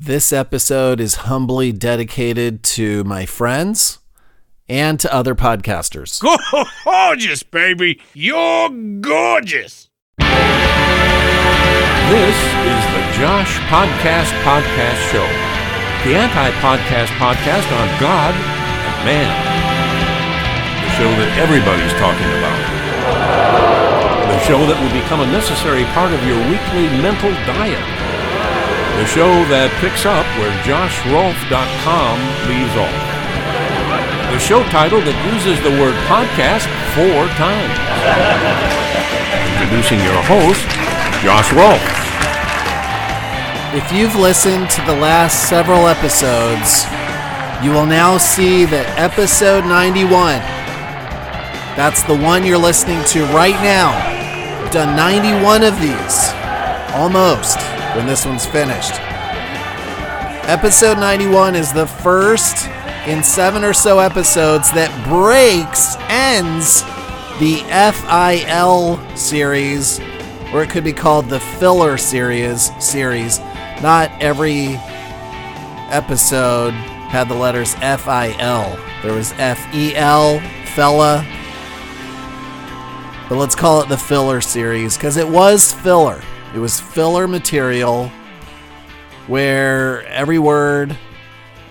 This episode is humbly dedicated to my friends and to other podcasters. Gorgeous, baby. You're gorgeous. This is the Josh Podcast Show, the anti-podcast podcast on God and man. The show that everybody's talking about. The show that will become a necessary part of your weekly mental diet. The show that picks up where JoshRolfe.com leaves off. The show title that uses the word podcast 4 times. Introducing your host, Josh Rolfe. If you've listened to the last several episodes, you will now see that episode 91, that's the one you're listening to right now. I've done 91 of these, almost, when this one's finished. Episode 91 is the first in 7 or so episodes that ends the FIL series, or it could be called the filler series. Not every episode had the letters FIL. There was FEL, fella. But let's call it the filler series, because it was filler. It was filler material where every word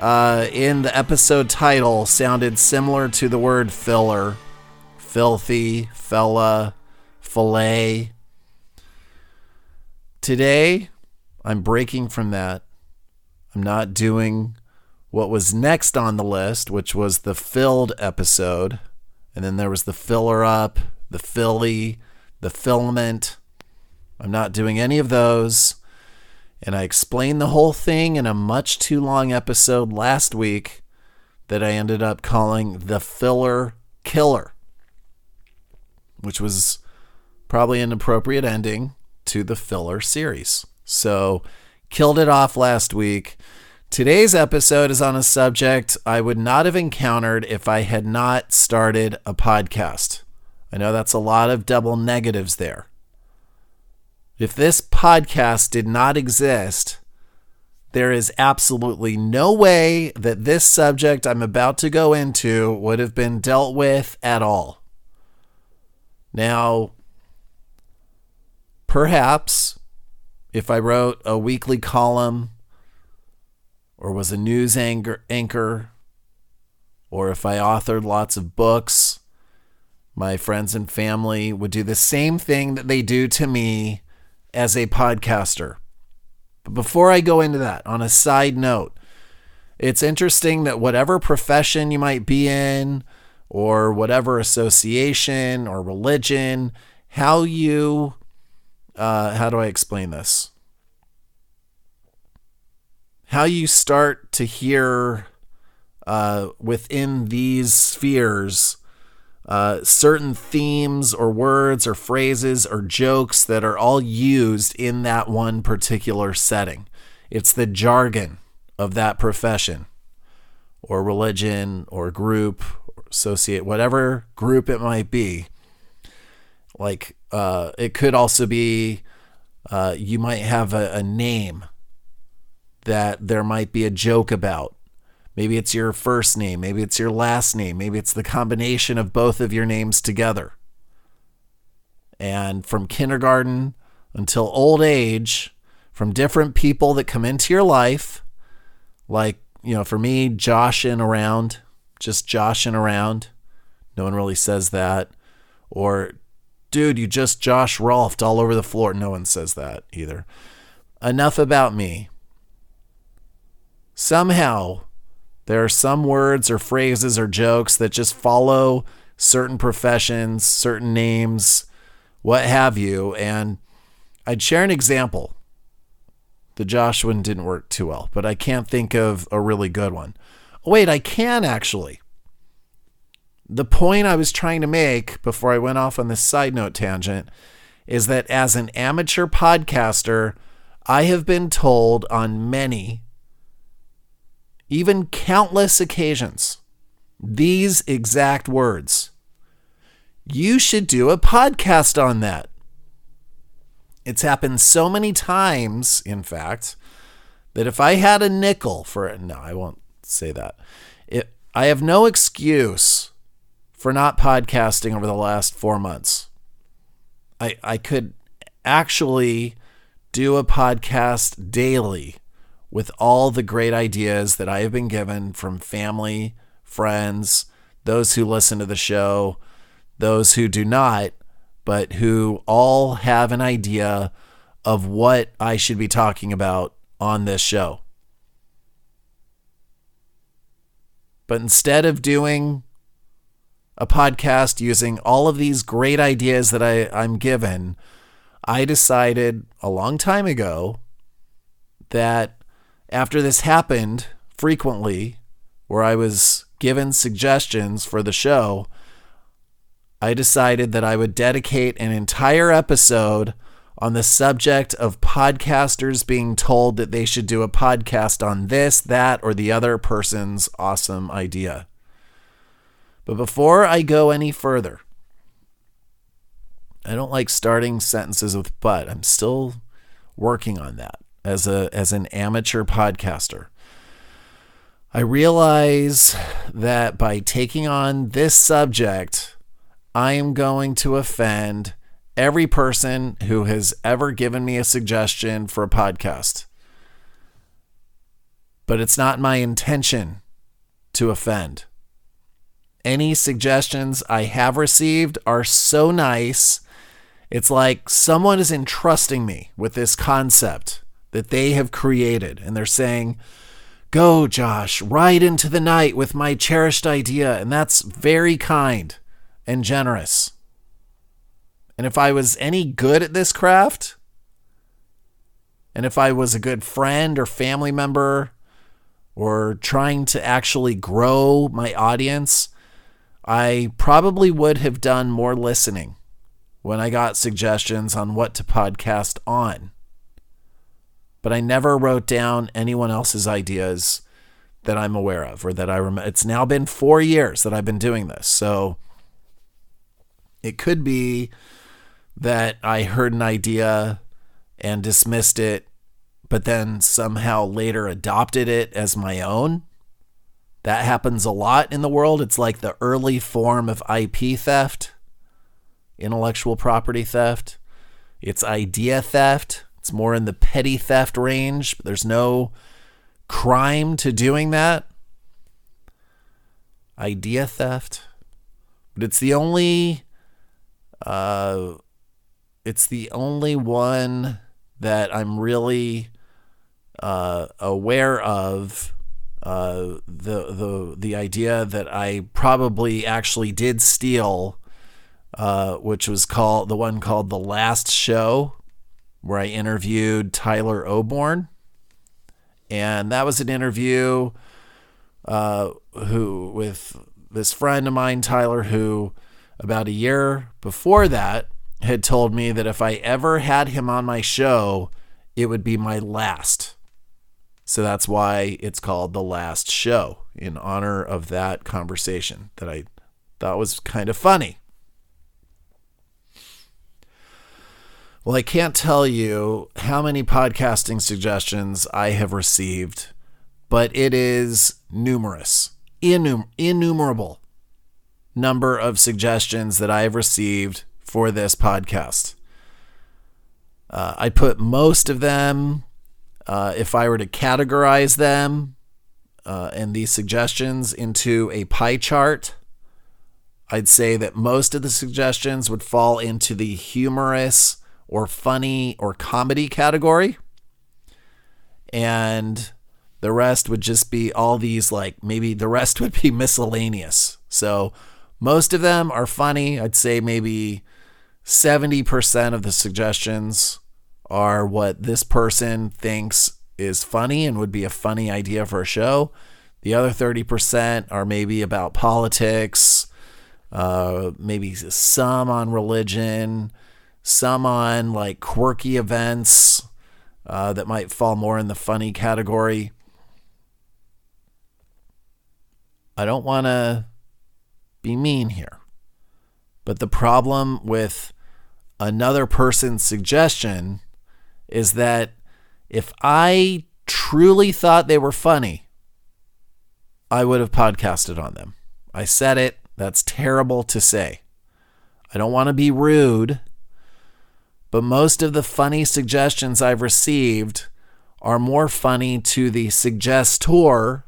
in the episode title sounded similar to the word filler. Filthy, fella, fillet. Today, I'm breaking from that. I'm not doing what was next on the list, which was the filled episode. And then there was the filler up, the filly, the filament. I'm not doing any of those. And I explained the whole thing in a much too long episode last week that I ended up calling the filler killer, which was probably an appropriate ending to the filler series. So, killed it off last week. Today's episode is on a subject I would not have encountered if I had not started a podcast. I know that's a lot of double negatives there. If this podcast did not exist, there is absolutely no way that this subject I'm about to go into would have been dealt with at all. Now, perhaps if I wrote a weekly column or was a news anchor, or if I authored lots of books, my friends and family would do the same thing that they do to me as a podcaster. But before I go into that, on a side note, it's interesting that whatever profession you might be in, or whatever association or religion, how do I explain this? How you start to hear within these spheres certain themes or words or phrases or jokes that are all used in that one particular setting. It's the jargon of that profession or religion or group or associate, whatever group it might be. Like it could also be you might have a name that there might be a joke about. Maybe it's your first name. Maybe it's your last name. Maybe it's the combination of both of your names together. And from kindergarten until old age, from different people that come into your life, like, for me, joshing around, just joshing around. No one really says that. Or, dude, you just Josh Rolfed all over the floor. No one says that either. Enough about me. Somehow, there are some words or phrases or jokes that just follow certain professions, certain names, what have you. And I'd share an example. The Josh one didn't work too well, but I can't think of a really good one. Oh, wait, I can actually. The point I was trying to make before I went off on this side note tangent is that as an amateur podcaster, I have been told on many, even countless occasions, these exact words. You should do a podcast on that. It's happened so many times, in fact, that if I had a nickel for it, no, I won't say that. I have no excuse for not podcasting over the last 4 months. I could actually do a podcast daily with all the great ideas that I have been given from family, friends, those who listen to the show, those who do not, but who all have an idea of what I should be talking about on this show. But instead of doing a podcast using all of these great ideas that I'm given, I decided a long time ago that after this happened frequently, where I was given suggestions for the show, I decided that I would dedicate an entire episode on the subject of podcasters being told that they should do a podcast on this, that, or the other person's awesome idea. But before I go any further, I don't like starting sentences with but. I'm still working on that as an amateur podcaster. I realize that by taking on this subject, I am going to offend every person who has ever given me a suggestion for a podcast. But it's not my intention to offend. Any suggestions I have received are so nice. It's like someone is entrusting me with this concept that they have created. And they're saying, go, Josh, ride into the night with my cherished idea. And that's very kind and generous. And if I was any good at this craft, and if I was a good friend or family member, or trying to actually grow my audience, I probably would have done more listening when I got suggestions on what to podcast on. But I never wrote down anyone else's ideas that I'm aware of or that I remember. It's now been 4 years that I've been doing this. So it could be that I heard an idea and dismissed it, but then somehow later adopted it as my own. That happens a lot in the world. It's like the early form of IP theft, intellectual property theft. It's idea theft. It's more in the petty theft range. But there's no crime to doing that. Idea theft. But it's the only one that I'm really aware of. The idea that I probably actually did steal, which was called The Last Show, where I interviewed Tyler Oborn. And that was an interview with this friend of mine, Tyler, who about a year before that had told me that if I ever had him on my show, it would be my last. So that's why it's called The Last Show, in honor of that conversation that I thought was kind of funny. Well, I can't tell you how many podcasting suggestions I have received, but it is numerous, innumerable number of suggestions that I have received for this podcast. I put most of them, if I were to categorize them and these suggestions into a pie chart, I'd say that most of the suggestions would fall into the humorous or funny or comedy category. And the rest would just be all these, like, maybe the rest would be miscellaneous. So most of them are funny. I'd say maybe 70% of the suggestions are what this person thinks is funny and would be a funny idea for a show. The other 30% are maybe about politics, maybe some on religion, some on like quirky events that might fall more in the funny category. I don't want to be mean here, but the problem with another person's suggestion is that if I truly thought they were funny, I would have podcasted on them. I said it. That's terrible to say. I don't want to be rude, but most of the funny suggestions I've received are more funny to the suggestor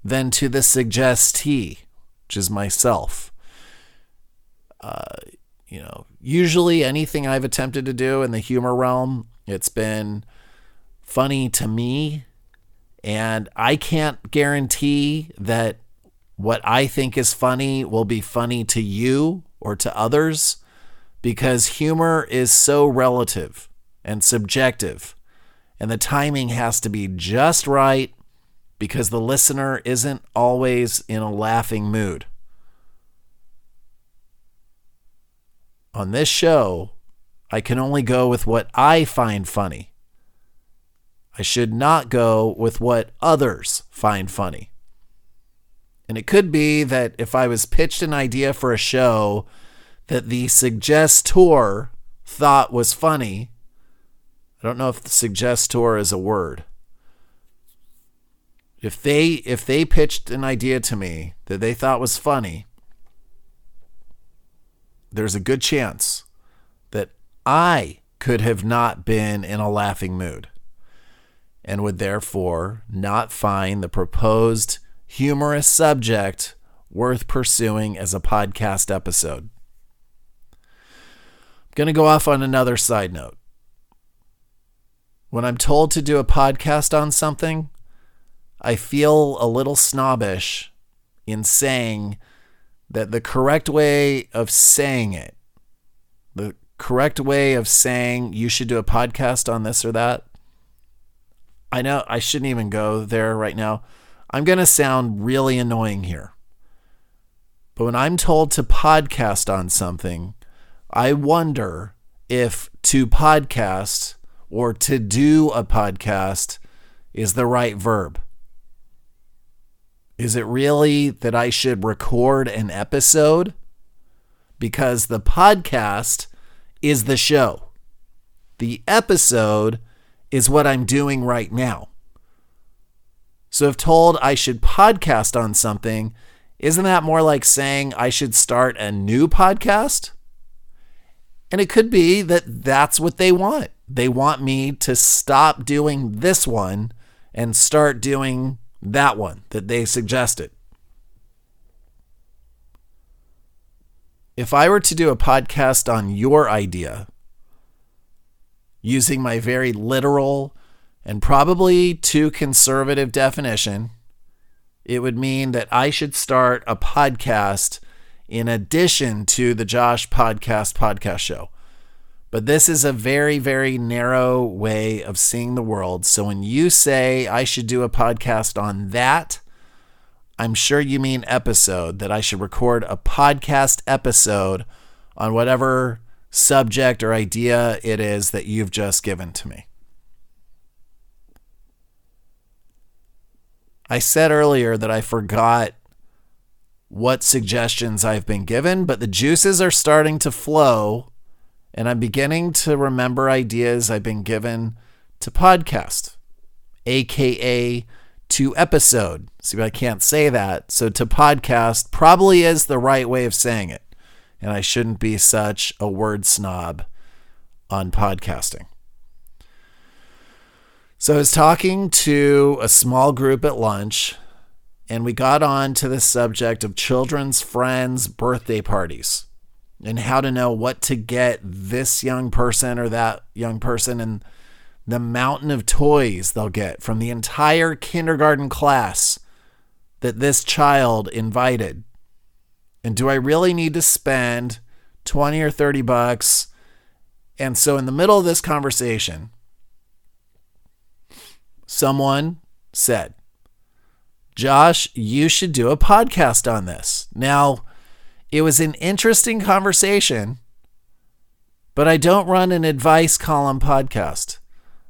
than to the suggestee, which is myself. Usually anything I've attempted to do in the humor realm, it's been funny to me, and I can't guarantee that what I think is funny will be funny to you or to others, because humor is so relative and subjective, and the timing has to be just right because the listener isn't always in a laughing mood. On this show, I can only go with what I find funny. I should not go with what others find funny. And it could be that if I was pitched an idea for a show that the suggestor thought was funny, I don't know if the suggestor is a word. If they pitched an idea to me that they thought was funny, there's a good chance that I could have not been in a laughing mood and would therefore not find the proposed humorous subject worth pursuing as a podcast episode. I'm going to go off on another side note. When I'm told to do a podcast on something, I feel a little snobbish in saying that the correct way of saying it, the correct way of saying you should do a podcast on this or that, I know I shouldn't even go there right now. I'm going to sound really annoying here. But when I'm told to podcast on something, I wonder if to podcast or to do a podcast is the right verb. Is it really that I should record an episode? Because the podcast is the show. The episode is what I'm doing right now. So if told I should podcast on something, isn't that more like saying I should start a new podcast? And it could be that that's what they want. They want me to stop doing this one and start doing that one that they suggested. If I were to do a podcast on your idea, using my very literal and probably too conservative definition, it would mean that I should start a podcast in addition to the Josh podcast show. But this is a very, very narrow way of seeing the world. So when you say I should do a podcast on that, I'm sure you mean episode, that I should record a podcast episode on whatever subject or idea it is that you've just given to me. I said earlier that I forgot what suggestions I've been given, but the juices are starting to flow, and I'm beginning to remember ideas I've been given to podcast, aka to episode. See, but I can't say that. So to podcast probably is the right way of saying it. And I shouldn't be such a word snob on podcasting. So I was talking to a small group at lunch, and we got on to the subject of children's friends' birthday parties and how to know what to get this young person or that young person and the mountain of toys they'll get from the entire kindergarten class that this child invited. And do I really need to spend $20 or $30? And so in the middle of this conversation, someone said, Josh, you should do a podcast on this. Now, it was an interesting conversation, but I don't run an advice column podcast.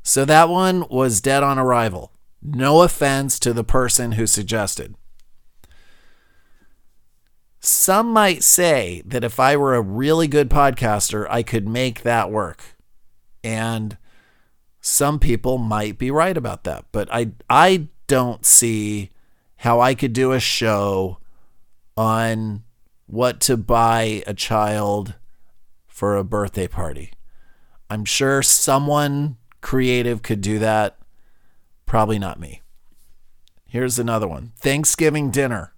So that one was dead on arrival. No offense to the person who suggested. Some might say that if I were a really good podcaster, I could make that work. And some people might be right about that, but I don't see how I could do a show on what to buy a child for a birthday party. I'm sure someone creative could do that. Probably not me. Here's another one. Thanksgiving dinner.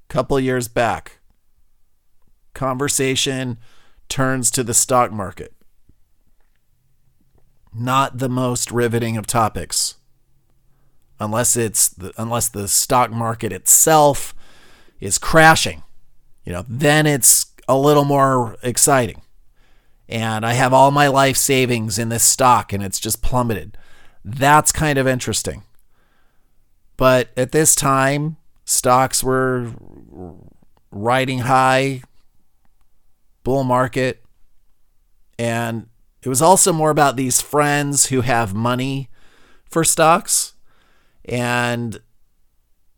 Couple years back. Conversation turns to the stock market. Not the most riveting of topics. Unless the stock market itself is crashing. Then it's a little more exciting. And I have all my life savings in this stock and it's just plummeted. That's kind of interesting. But at this time, stocks were riding high, bull market. And it was also more about these friends who have money for stocks. And,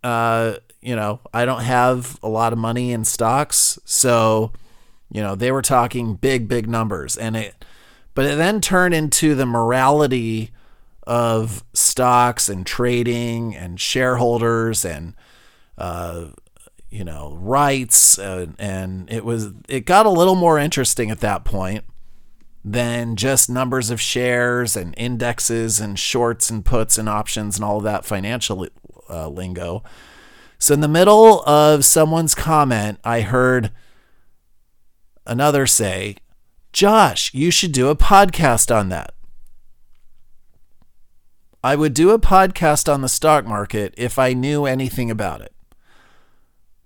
I don't have a lot of money in stocks. So, they were talking big numbers. But it then turned into the morality of stocks and trading and shareholders and, rights. And it got a little more interesting at that point than just numbers of shares and indexes and shorts and puts and options and all of that financial lingo. So in the middle of someone's comment, I heard another say, "Josh, you should do a podcast on that." I would do a podcast on the stock market if I knew anything about it.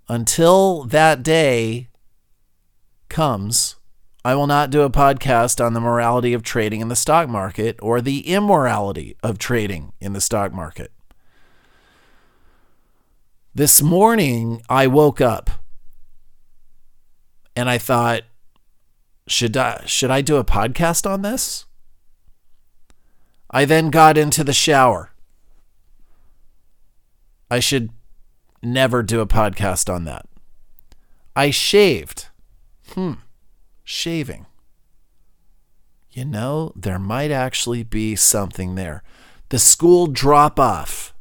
Until that day comes, I will not do a podcast on the morality of trading in the stock market or the immorality of trading in the stock market. This morning, I woke up and I thought, should I do a podcast on this? I then got into the shower. I should never do a podcast on that. I shaved. Shaving. There might actually be something there. The school drop off.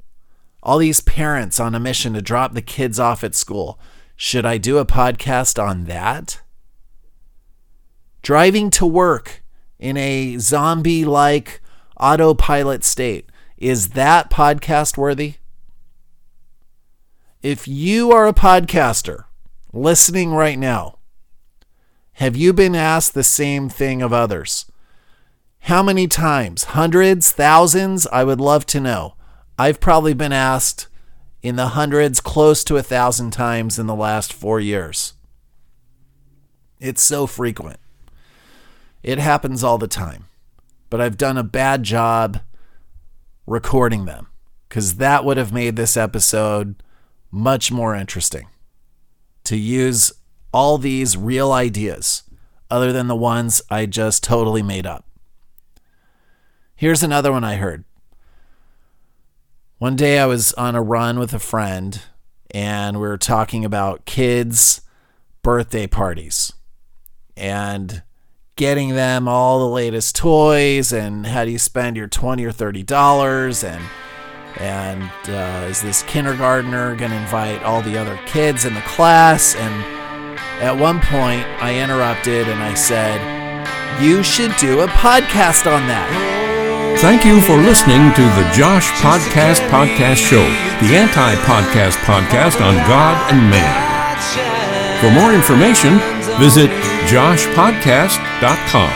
All these parents on a mission to drop the kids off at school. Should I do a podcast on that? Driving to work in a zombie-like autopilot state. Is that podcast worthy? If you are a podcaster listening right now, have you been asked the same thing of others? How many times? Hundreds? Thousands? I would love to know. I've probably been asked in the hundreds, close to 1,000 times in the last 4 years. It's so frequent. It happens all the time. But I've done a bad job recording them because that would have made this episode much more interesting. To use all these real ideas other than the ones I just totally made up. Here's another one I heard. One day I was on a run with a friend and we were talking about kids' birthday parties and getting them all the latest toys and how do you spend your $20 or $30 and is this kindergartner going to invite all the other kids in the class? And at one point I interrupted and I said, "You should do a podcast on that." Thank you for listening to the Josh Podcast Show, the anti-podcast podcast on God and man. For more information, visit joshpodcast.com.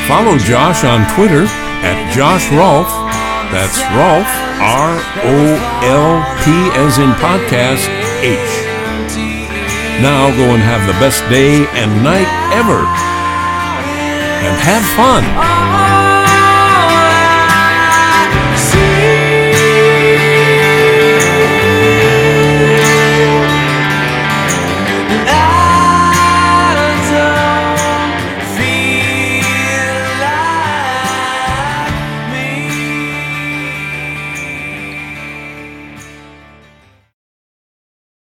Follow Josh on Twitter at Josh Rolfe. That's Rolfe, R-O-L-P as in podcast, H. Now go and have the best day and night ever. And have fun.